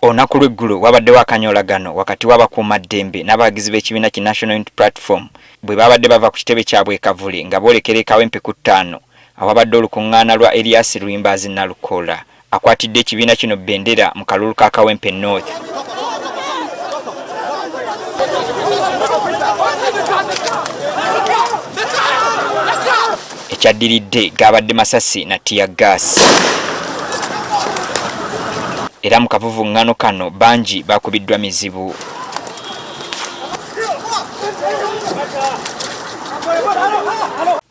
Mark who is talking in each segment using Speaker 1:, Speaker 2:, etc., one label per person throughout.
Speaker 1: Olunaku lw'eggulu wabaddewo akanyolagano wakati w'abakuumaddembe n'abawagizi b'ekibiina ki National Unity Platform bwe babadde bava ku kitebe kyabwe Kavule nga boolekera e Kawempe ku ttaano awabadde olukuŋŋaana lwa Elias Luyimbazi Nalukoola akwatidde ekibiina kino bbendera mu kalulu ka Kawempe North. Ekyaddiridde gaabadde masasi na tear gas. Era mu kavuvuŋŋaano kano bangi bakubiddwa mizibu.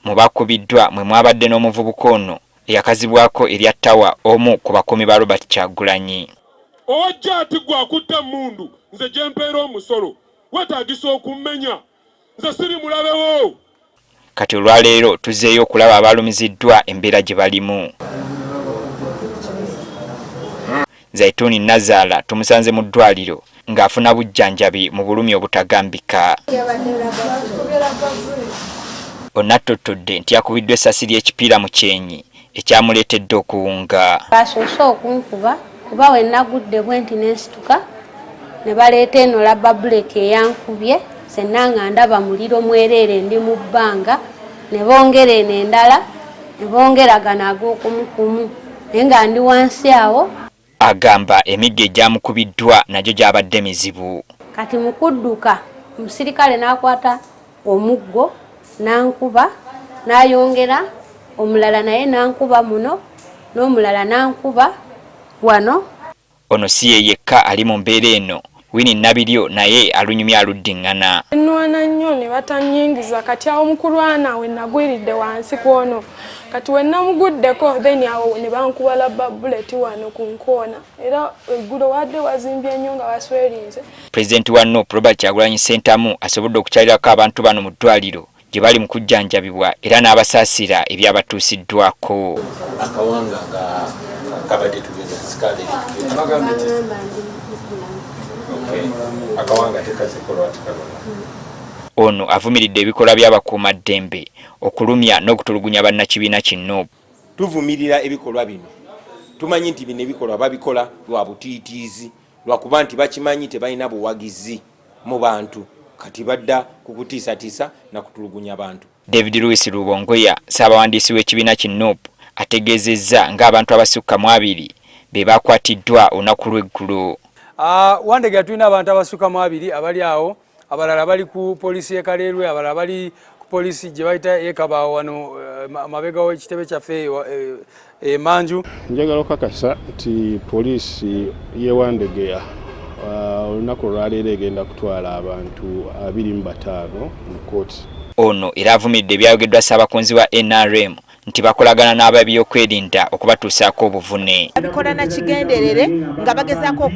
Speaker 1: Mu bakubiddwa mwe mwabadde n'omuvubuka ono eyakazibwako erya ttawa omu ku bakuumi ba Robert Kyagulanyi.
Speaker 2: Ojja ati gwe akutte emmundu nze gye mpeera omusolo wetaagisa okummenya nze siri mulabewo.
Speaker 1: Kati olwaleero tuzzeeyo okulaba abalumiziddwa embeera gye balimu. Zaituni Nazaala tumusanze mu ddwaliro ng'afuna bujjanjabi mu bulumi obutagambika. Onattotodde nti yakubiddwa essasi ly'ekipiira mu kyenyi ekyamuleetedde okuwunga.
Speaker 3: Basoose okunkuba kuba we nagudde bwe nti nensituka ne baleeta eno labba buleka eyankubye senna nga ndaba muliro mwereere ndi mu bbanga ne bongera eno endala ne bongeragana ag'okumukumu naye nga ndi wansi awo.
Speaker 1: Agamba emiggo egyamukubiddwa nagyo gyabadde mizibu.
Speaker 3: Kati mu kudduka omusirikale n'akwata omuggo n'ankuba n'ayongera omulala naye n'ankuba muno n'omulala n'ankuba wano.
Speaker 1: Ono si ye yekka ali mu mbeera eno. Winnie Nabiryo naye alunyumya aluddiŋŋana.
Speaker 4: Ennwana nnyo ne batanyingiza kati awo mukulwana we nagwiridde wansi kwono kati we namuguddeko then awo ne bankuba labba buleti wano ku nkoona era eggulo wadde wazimbye nnyo nga baswerinze. Pulezidenti
Speaker 1: wa NUP Robert Kyagulanyi Ssentamu asobodde okukyalirako abantu bano mu ddwaliro gye bali mu kujjanjabibwa era n'abasaasira ebyabatuusiddwako.
Speaker 5: Akawanga nga kabadde tugeza sikale akawanga tekazikolwa tikakola.
Speaker 1: Ono avumiridde ebikolwa by'abakuumaddembe okulumya n'okutulugunya bannakibiina kino.
Speaker 5: Tuvumirira ebikolwa bino. Tumanyi nti bino ebikolwa babikola lwa butiitiizi lwakuba nti bakimanyi tebalina buwagizi mu bantu kati badda kukutiisatiisa na kutulugunya bantu.
Speaker 1: David Louis Rubongoya ssaabawandiisi w'ekibiina ki NUP ategeezezza ng'abantu abasukka mu 2 be bakwatiddwa olunaku lw'eggulo.
Speaker 6: Wandege tulina abantu abasukka mu 2 abali awo abalala bali ku poliisi y'e Kaleerwe abalala bali ku poliisi gye bayita Yekabaawo wano mabega w'ekitebe kyaffe Manju.
Speaker 7: Njagala okukakasa nti poliisi y'e Wandegeya olunaku olwaleero egenda kutwala abantu 25 mu kkooti.
Speaker 1: Ono era avumiridde ebyayogeddwa ssaabakunzi wa NRM nti bakolagana n'ab'ebyokwerinda okubatuusaako obuvune.
Speaker 8: Abikola na kigenderere nga bagezaako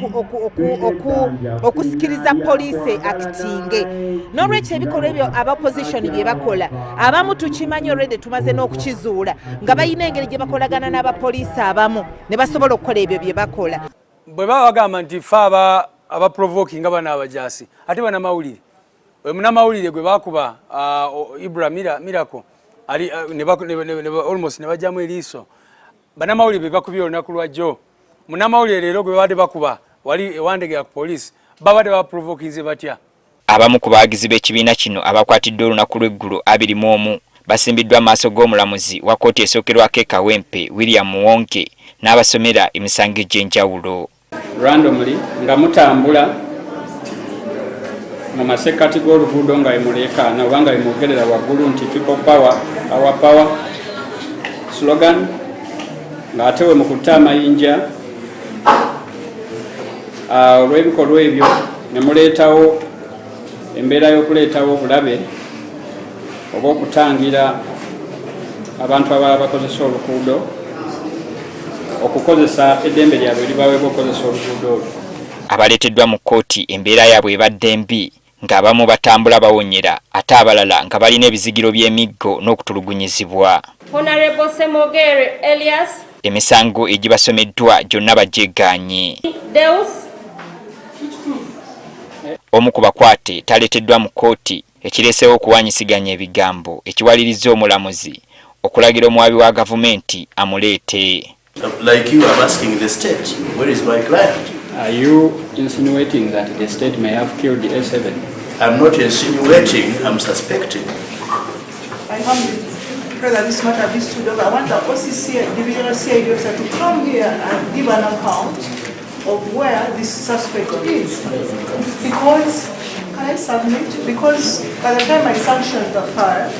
Speaker 8: okusikiriza poliisi akitinge. N'olwekyo ebikolwa ebyo ab'opposition bye bakola abamu tukimanyi already tumaze n'okukizuula nga bayina engeri gye bakolagana n'abapoliisi abamu ne basobola okukola ebyo bye bakola.
Speaker 6: Bwe baba bagamba nti fe abaprovoking nga bano abajaasi ate banamawulire munamawulire gwe bakuba Ibra Miracle ali almost ne bajjamu eriiso banamawulire be bakubye olunaku lwajjo munamawulire leero gwe babadde bakuba wali Wandegeya ku poliisi babadde baprovokinze batya.
Speaker 1: Abamu ku bawagizi b'ekibiina kino abakwatidde olunaku lw'eggulo 21 basimbiddwa maaso g'omulamuzi wa kkooti esookerwako e Kawempe William Muwonke n'abasomera emisango egy'enjawulo.
Speaker 9: Randomly nga mutambula mu masekati g'oluguudo nga emuleekaana oba nga emwogerera waggulu nti people power, our power slogan ng'ate we mukutte amayinja olw'ebikolwa ebyo ne muleetawo embeera y'okuleetawo obulabe oba okutangira abantu ababa bakozesa oluguudo okukozesa eddembe lyabwe eribaweebwa okukozesa oluguudo olwo.
Speaker 1: Abaleeteddwa mu kkooti embeera yaabwe ebadde mbi ng'abamu batambula bawonyera ate abalala nga balina ebizigiro by'emiggo n'okutulugunyizibwa.
Speaker 10: Honorable Semogere Elias
Speaker 1: emisango egibasomeddwa gyonna bagyegaanye. Omu ku bakwate taleeteddwa mu kkooti ekireesewo okuwanyisiganya ebigambo ekiwaliriza omulamuzi okulagira omuwabi wa gavumenti amuleete.
Speaker 11: Like you, I'm asking the state, where is my client?
Speaker 9: Are you insinuating that the state may have killed the A7?
Speaker 11: I'm not insinuating, I'm suspecting.
Speaker 12: I pray that this matter be stood over. I want the OCC and divisional CID officer to come here and give an account of where this suspect is. Because, can I submit? Because by the time I sanctioned the fire,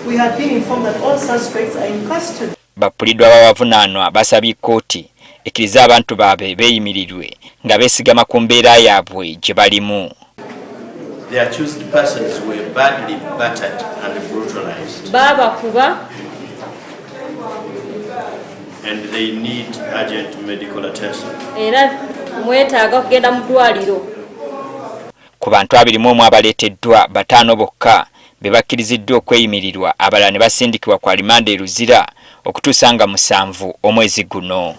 Speaker 12: we had been informed that all suspects are in custody.
Speaker 1: Bapulidwa babavunaanwa basabye kkooti ekkiriza abantu baabwe beeyimirirwe nga beesigama ku mbeera yaabwe gye balimu.
Speaker 11: The accused persons were badly battered and brutalized.
Speaker 10: Baba kuba.
Speaker 11: And they need urgent medical attention.
Speaker 10: Era mwetaaga kugenda mu ddwaliro.
Speaker 1: Ku bantu 21 abaleeteddwa 5 bokka be bakkiriziddwa okweyimirirwa, abalala ne basindikibwa kwa limande Luzira okutuusa nga 7 omwezi guno.